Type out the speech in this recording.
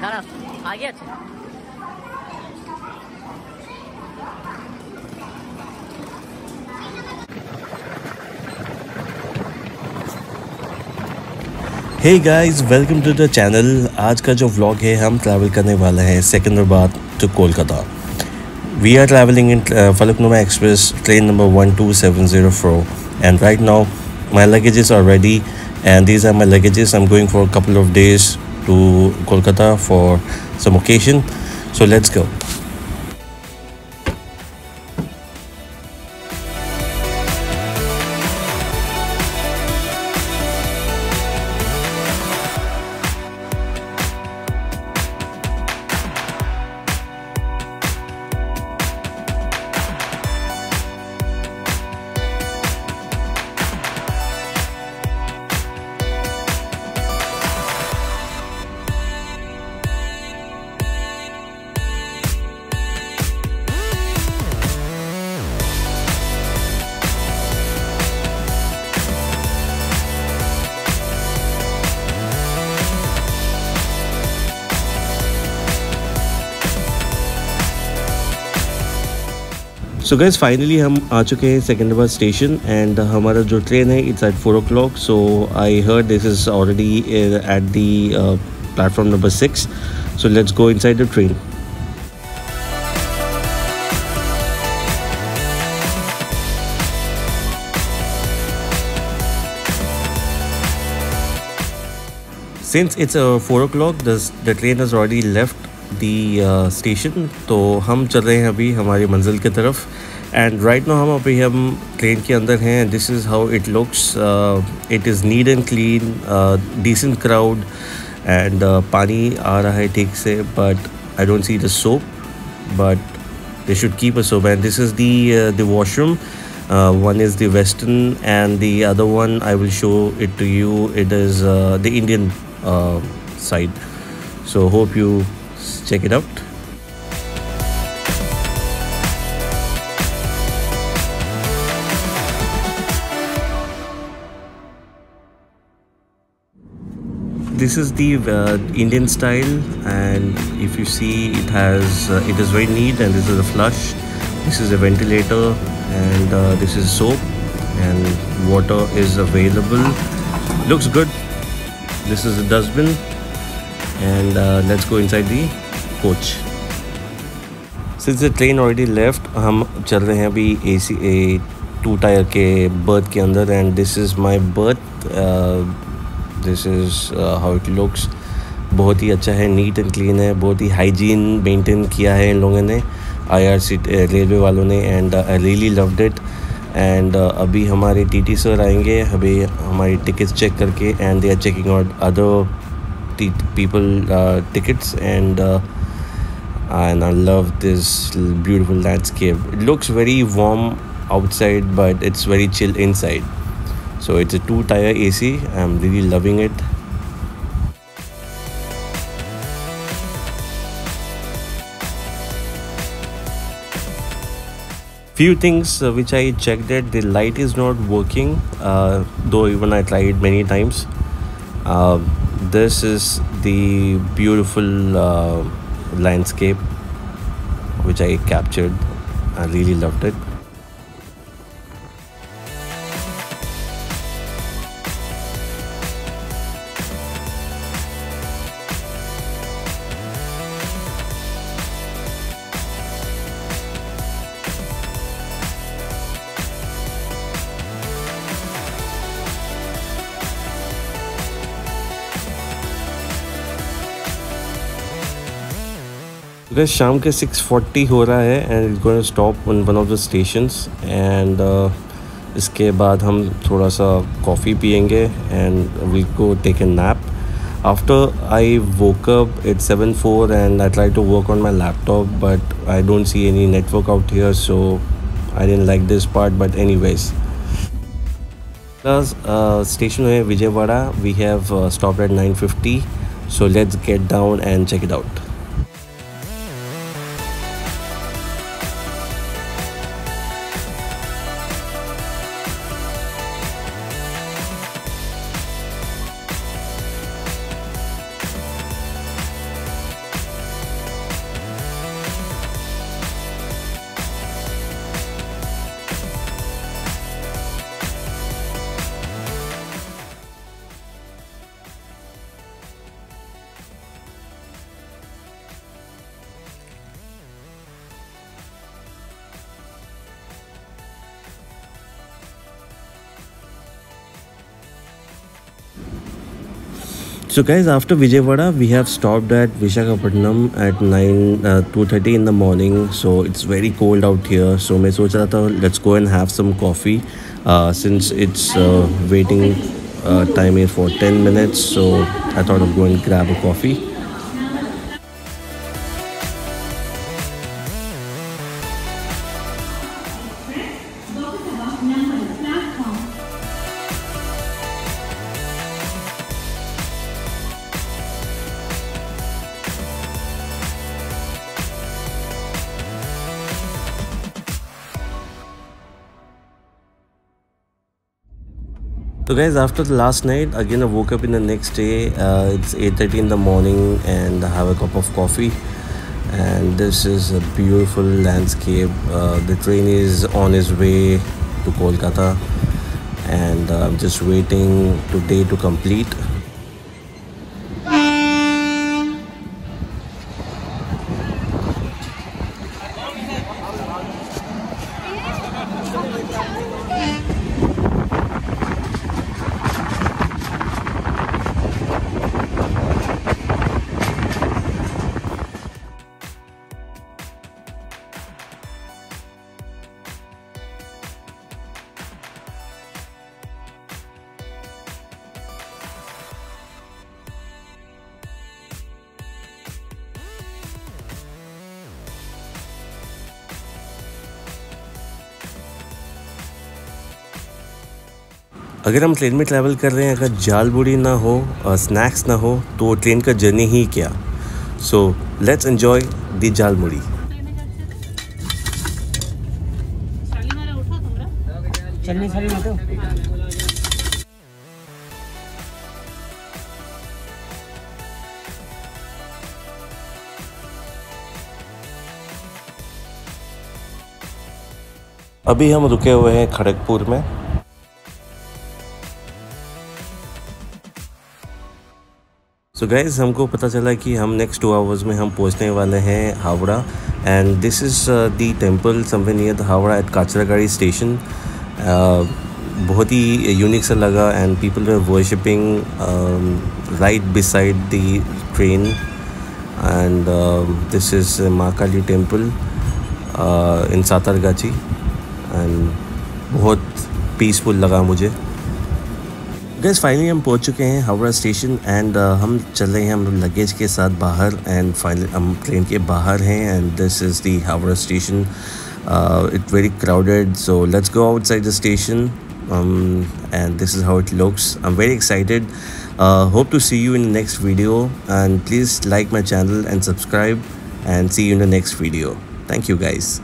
दाঁড়া आगे আছে। Hey guys, welcome to the channel. आज का जो vlog है हम ट्रैवल करने वाले हैं Secunderabad to Kolkata. We are traveling in Falaknuma Express train number 12704 and right now my luggages are ready and these are my luggages. I'm going for a couple of days to Kolkata for some occasion. So let's go. So guys, finally हम आ चुके हैं सेकंडराबाद station and हमारा जो train है it's eight 4 o'clock. So I heard this is already at the platform number 6. So let's go inside the train. Since it's 4 o'clock, the train has already left the station. तो हम चल रहे हैं अभी हमारी मंजिल की तरफ एंड राइट नाउ हम ट्रेन के अंदर हैं. This is how it looks. It is neat and clean, decent crowd and पानी आ रहा है ठीक से, but I don't see the soap, but they should keep a soap. And this is the washroom. One is the western and the other one I will show it to you. It is the Indian side. So hope you check it out. This is the Indian style, and if you see it is very neat, and this is a flush, this is a ventilator, and this is soap and water is available. Looks good. This is a dustbin, and let's go inside the coach. Since the train already left, हम चल रहे हैं अभी AC 2 tyre के berth के अंदर, and this is my berth. This is how it looks. बहुत ही अच्छा है, नीट एंड क्लीन है, बहुत ही हाइजीन मेंटेन किया है इन लोगों ने, IRC रेलवे वालों ने, and I really loved it. And अभी हमारे TT सर आएंगे अभी हमारी टिकट्स चेक करके, and they are checking out other people tickets, and I love this beautiful landscape. It looks very warm outside, but it's very chill inside. So it's a 2-tier AC. I'm really loving it. Few things which I checked that the light is not working, though even I tried many times. This is the beautiful landscape which I captured. I really loved it. Because शाम के 6:40 हो रहा है and it's going to stop on one of the stations, and इसके बाद हम थोड़ा सा कॉफ़ी पियेंगे and we'll go take a nap. After I woke up at 7:04 and I tried to work on my laptop, but I don't see any network out here, so I didn't like this part. But anyways, plus station है Vijayawada. We have stopped at 9:50, so let's get down and check it out. So guys, after Vijayawada, we have stopped at Visakhapatnam at 2:30 in the morning. So it's very cold out here. So मैं सोच रहा था let's go and have some coffee. Since it's waiting time here for 10 minutes, so I thought of going grab a coffee. So guys, after the last night, again I woke up in the next day. It's 8:30 in the morning, and I have a cup of coffee. And this is a beautiful landscape. The train is on its way to Kolkata, and I'm just waiting today to complete. अगर हम train में travel कर रहे हैं, अगर जाल बूढ़ी ना हो और स्नैक्स ना हो तो ट्रेन का जर्नी ही क्या. सो लेट्स एंजॉय द जाल मुड़ी. अभी हम रुके हुए हैं खड़गपुर में. सो गाइज, हमको पता चला कि हम नेक्स्ट 2 आवर्स में हम पहुंचने वाले हैं Howrah. And this is the temple somewhere near the Howrah at Kachragari station. बहुत ही यूनिक सा लगा, and people were worshipping right beside the train. And this is Mahakali temple in Santragachi, and बहुत पीसफुल लगा मुझे. गैस फाइनली हम पहुंच चुके हैं हावड़ा स्टेशन, एंड हम चल रहे हैं हम लगेज के साथ बाहर. एंड फाइनली हम ट्रेन के बाहर हैं, and this is the Howrah station. It's very crowded, so let's go outside the station. And this is how it looks. I am very excited. Hope to see you in the next video, and please like my channel and subscribe, and see you in the next video. Thank you guys.